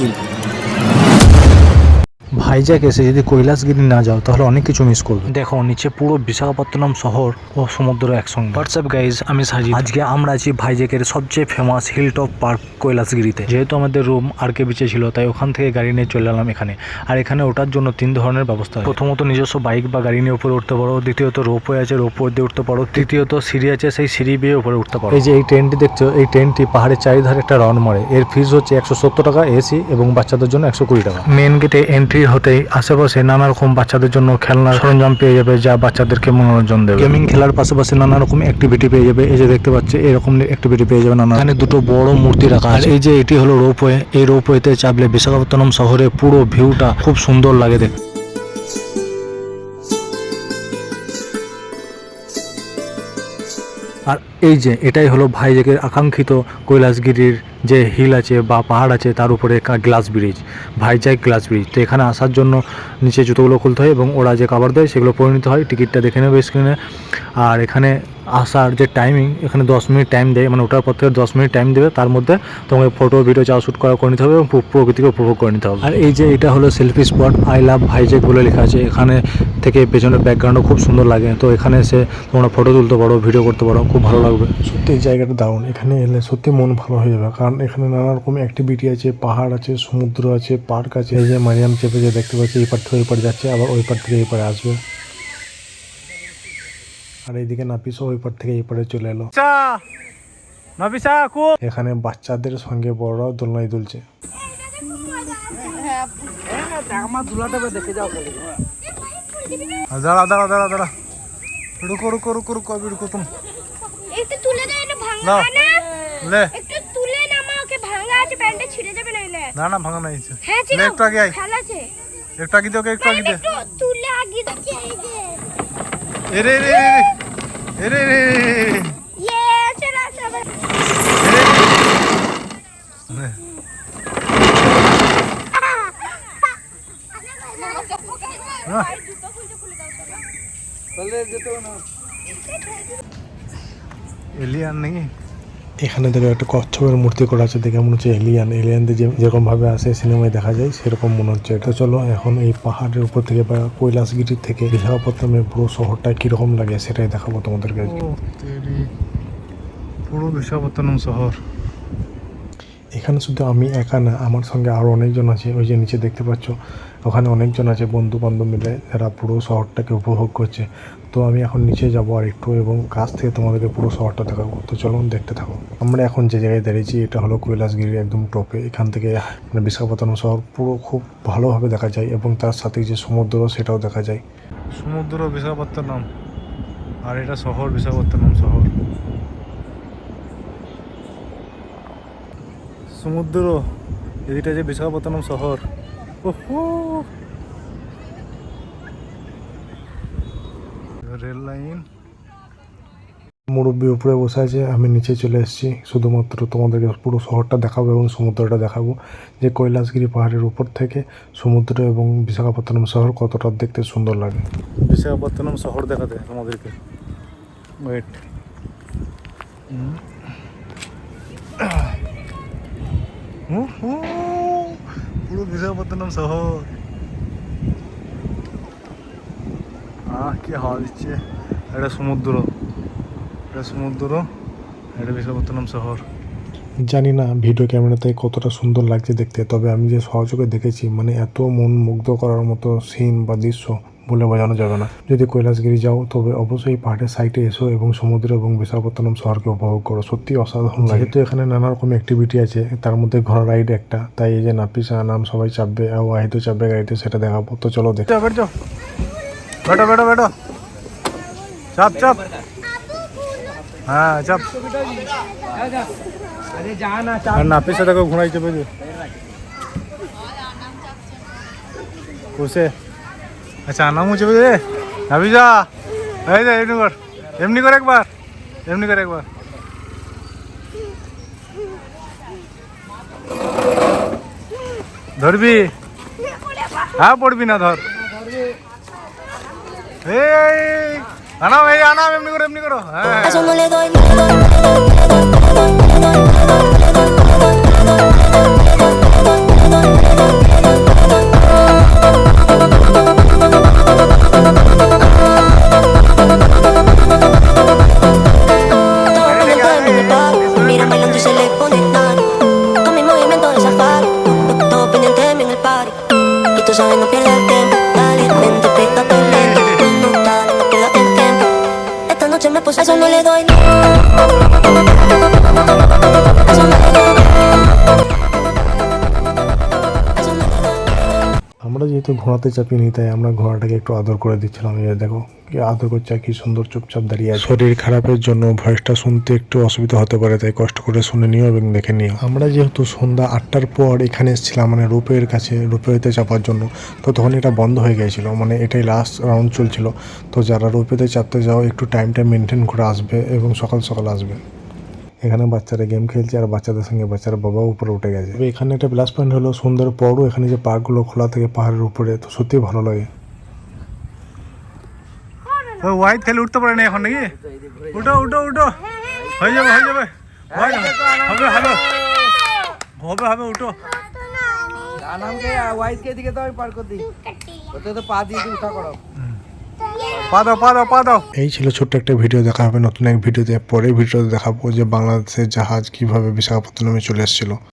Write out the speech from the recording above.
কৈলাসগিরি। ভাইজ্যাক এসে যদি কৈলাসগিরি না যাও তাহলে অনেক কিছু মিস করবে। দেখো নিচে পুরো বিশাখাপত্তনম শহর ও সমুদ্র একসঙ্গে। হোয়াটসঅ্যাপ গাইজ, আমি সাজিদ। আজকে আমরা আছি ভাইজ্যাকের সবচেয়ে ফেমাস হিলটপ পার্ক কৈলাসগিরিতে। যেহেতু আমাদের রুম আরকে বিচে ছিল তাই ওখান থেকে গাড়ি নিয়ে চলে এলাম এখানে। আর এখানে ওঠার জন্য 3 ধরনের ব্যবস্থা আছে। প্রথমত নিজস্ব বাইক বা গাড়ি নিয়ে উপরে উঠতে পারো, দ্বিতীয়ত রোপওয়ে আছে, রোপওয়ে দিয়ে উঠতে পারো, তৃতীয়ত সিঁড়ি আছে, সেই সিঁড়ি বেয়ে উপরে উঠতে পারো। এই যে এই ট্রেনটি দেখছো, এই ট্রেনটি পাহাড়ের চারিধারে একটা রাউন্ড মারে। এর ফিস হচ্ছে 170 টাকা এসি এবং বাচ্চাদের জন্য 120 টাকা। মেন গেটে এন্ট্রি হতেই আশেপাশে নানা রকম বাচ্চাদের জন্য খেলনার সরঞ্জাম পেয়ে যাবে, যা বাচ্চাদেরকে মনোরঞ্জন দেবে। গেমিং খেলার পাশাপাশি নানা রকম অ্যাক্টিভিটি পেয়ে যাবে। এই যে দেখতে পাচ্ছে এরকম অ্যাক্টিভিটি পেয়ে যাবে নানা। এখানে দুটো বড় মূর্তি রাখা আছে। এই যে এটি হলো রোপওয়ে। এই রোপওয়েতে চাপলে বিশাখাপত্তনম শহরে পুরো ভিউটা খুব সুন্দর লাগে দেখতে। আর এই যে এটাই হলো ভাইজ্যাকের আকাঙ্ক্ষিত কৈলাসগিরির যে হিল আছে বা পাহাড় আছে তার উপরে glass bridge, Vizag glass bridge. তো এখানে আসার জন্য নিচে জুতোগুলো খুলতে হয় এবং ওরা যে কাভার দেয় সেগুলো পরে নিতে হয়। টিকিটটা দেখে নেবে স্ক্রিনে। আর এখানে আসার যে টাইমিং, এখানে 10 মিনিট টাইম দেয়, মানে ওটার পর থেকে 10 মিনিট টাইম দেবে। তার মধ্যে তোমাকে ফটো ভিডিও যা শ্যুট করে নিতে হবে এবং প্রকৃতিকে উপভোগ করে নিতে হবে। আর এই যে এটা হলো selfie spot, I love Vizag বলে লেখা আছে। এখানে থেকে পেছনের ব্যাকগ্রাউন্ডও খুব সুন্দর লাগে। তো এখানে এসে তোমরা ফটো তুলতে পারো, ভিডিও করতে পারো, খুব ভালো লাগবে। সত্যি এই জায়গাটা দারুণ। এখানে এলে সত্যি মন ভালো হয়ে যাবে, কারণ এখানে নানা রকম অ্যাক্টিভিটি আছে, পাহাড় আছে, সমুদ্র আছে, পার্ক আছে। এই যে মারিয়াম চেপে যে দেখতে পাচ্ছি, এই পার থেকে ওই পার যাচ্ছে, আবার ওই পার থেকে এই পারে আসবে। আর এইদিকে নাপিসও ওই পার থেকে এই পারে চলে এলো। এখানে বাচ্চাদের সঙ্গে বড়রাও দোলনায় দুলছে। দাঁড়া দাঁড়া দাঁড়া দাঁড়া, রুকো রুকো রুকো রুকো अभी रुको तुम। একটু তুলে দে, এটা ভাঙা না ले একটু তুলে নামা, ওকে ভাঙা আছে, প্যান্টে ছিঁড়ে যাবে নাইলে। না না ভাঙা নাই। হ্যাঁ ঠিক ले একটু আগে আই, খেলা আছে, একটু আগে দাও, একটু আগে দে। একটু তুলে আগে দিচ্ছে। এই যে এরে রে এরে রে ইয়ে চলা সব এলিয়ান নাকি? এখানে দেখো একটা কচ্ছপের মূর্তি করা আছে, দেখে মনে হচ্ছে এলিয়ান। এলিয়ানদের যেরকম ভাবে আসে সিনেমায় দেখা যায় সেরকম মনে হচ্ছে। এটা চলো এখন এই পাহাড়ের উপর থেকে বা কৈলাসগিরি থেকে বিশাখাপত্তনমের পুরো শহরটা কিরকম লাগে সেটাই দেখাবো তোমাদেরকে। পুরো বিশাখাপত্তনম শহর। এখানে শুধু আমি একা না, আমার সঙ্গে আরও অনেকজন আছে। ওই যে নিচে দেখতে পাচ্ছ, ওখানে অনেকজন আছে বন্ধু বান্ধব মিলে, যারা পুরো শহরটাকে উপভোগ করছে। তো আমি এখন নিচে যাব আর একটু, এবং কাছ থেকে তোমাদেরকে পুরো শহরটা দেখাবো। তো চলো দেখতে থাকো। আমরা এখন যে জায়গায় দাঁড়িয়েছি এটা হলো কৈলাসগিরির একদম টপে। এখান থেকে মানে বিশাখাপত্তনম শহর পুরো খুব ভালোভাবে দেখা যায়, এবং তার সাথে যে সমুদ্র সেটাও দেখা যায়। সমুদ্র বিশাখাপত্তনম, আর এটা শহর বিশাখাপত্তনম শহর। সমুদ্র এদিকটা যে বিশাখাপত্তনম শহর। Rail line. মুরব্বী উপরে বসে আছে, আমি নিচে চলে এসেছি শুধুমাত্র তোমাদেরকে পুরো শহরটা দেখাবো এবং সমুদ্রটা দেখাবো, যে কৈলাসগিরি পাহাড়ের উপর থেকে সমুদ্র এবং বিশাখাপত্তনম শহর কতটা দেখতে সুন্দর লাগে। বিশাখাপত্তনম শহর দেখাতে তোমাদেরকে, ওয়েট। পুরো বিশাখাপত্তনম শহর। কি হাওয়া দিচ্ছে। এটা সমুদ্র, এটা সমুদ্র, এটা বিশাখাপত্তনম শহর। জানি না ভিডিও ক্যামেরাতে কতটা সুন্দর লাগছে দেখতে, তবে আমি যে সহযোগে দেখেছি, মানে এত মন মুগ্ধ করার মতো সিন বা দৃশ্য বলে বোঝানো যাবে না। যদি কৈলাসগিরি যাও তবে অবশ্যই পাহাড়ের সাইডে এসো এবং সমুদ্র এবং বিশাখাপত্তনম শহরকে উপভোগ করো। সত্যি অসাধারণ লাগে। যেহেতু এখানে নানা রকম অ্যাক্টিভিটি আছে, তার মধ্যে ঘোড়া রাইড একটা, তাই এই যে নাপিসা নাম সবাই চাপবে, আর ওয়াহিদও চাপবে গাড়িতে, সেটা দেখাবো। তো চলো দেখো। বেটো বেটো বেটো বেটো, চাপ চাপ, হ্যাঁ চাপ। আর নাপিসা দেখো ঘোড়াই চেপে যে বসে। আচ্ছা আনামও চেপে যে নাপিসা। এই যে এমনি কর, এমনি করে একবার, এমনি করে একবার। ধরবি? হ্যাঁ পড়বি না, ধর। এই আনাম, এই আনাম, এমনি করো, এমনি করো। হ্যাঁ party. Y tú sabes, no pierdas el tiempo. Dale, vente, pégate lento. No, dale, no pierdas el tiempo. Esta noche me puse, a eso no le doy. A eso no le doy. A eso no le doy. আমরা যেহেতু ঘোড়াতে চাপিনি তাই আমরা ঘোড়াটাকে একটু আদর করে দিচ্ছিলাম। এই যে দেখো কি আদর করছে, কি সুন্দর চুপচাপ দাঁড়িয়ে আছে। শরীর খারাপের জন্য ভয়েসটা শুনতে একটু অসুবিধা হতে পারে, তাই কষ্ট করে শুনে নিও এবং দেখে নিও। আমরা যেহেতু সন্ধ্যা 8টার পর এখানে এসেছিলাম মানে রোপওয়ের কাছে, রোপওয়েতে চাপার জন্য, তো তখন এটা বন্ধ হয়ে গিয়েছিল, মানে এটাই লাস্ট রাউন্ড চলছিল। তো যারা রোপওয়েতে চাপতে যাও একটু টাইমটা মেনটেন করে আসবে এবং সকাল সকাল আসবে। এখানে বাচ্চারা গেম খেলছে আর বাচ্চাদের সঙ্গে বাচ্চারা বাবাও উপরে উঠে গেছে। তবে এখানে একটা প্লাস পয়েন্ট হলো সন্ধ্যার পরও এখানে যে পার্কগুলো খোলা থাকে পাহাড়ের উপরে, তো সত্যি ভালো লাগে। ওই হোয়াইট খেলে উঠতে পারে না এখন নাকি? উঠো উঠো উঠো, হয়ে যাবে হয়ে যাবে, হবে হবে হবে হবে, উঠো। পা দাও। এই ছিল ছোট্ট একটা ভিডিও, দেখা হবে নতুন এক ভিডিওতে। পরের ভিডিওতে দেখাবো যে বাংলাদেশের জাহাজ কিভাবে বিশাখাপত্তনমে চলে এসেছিল।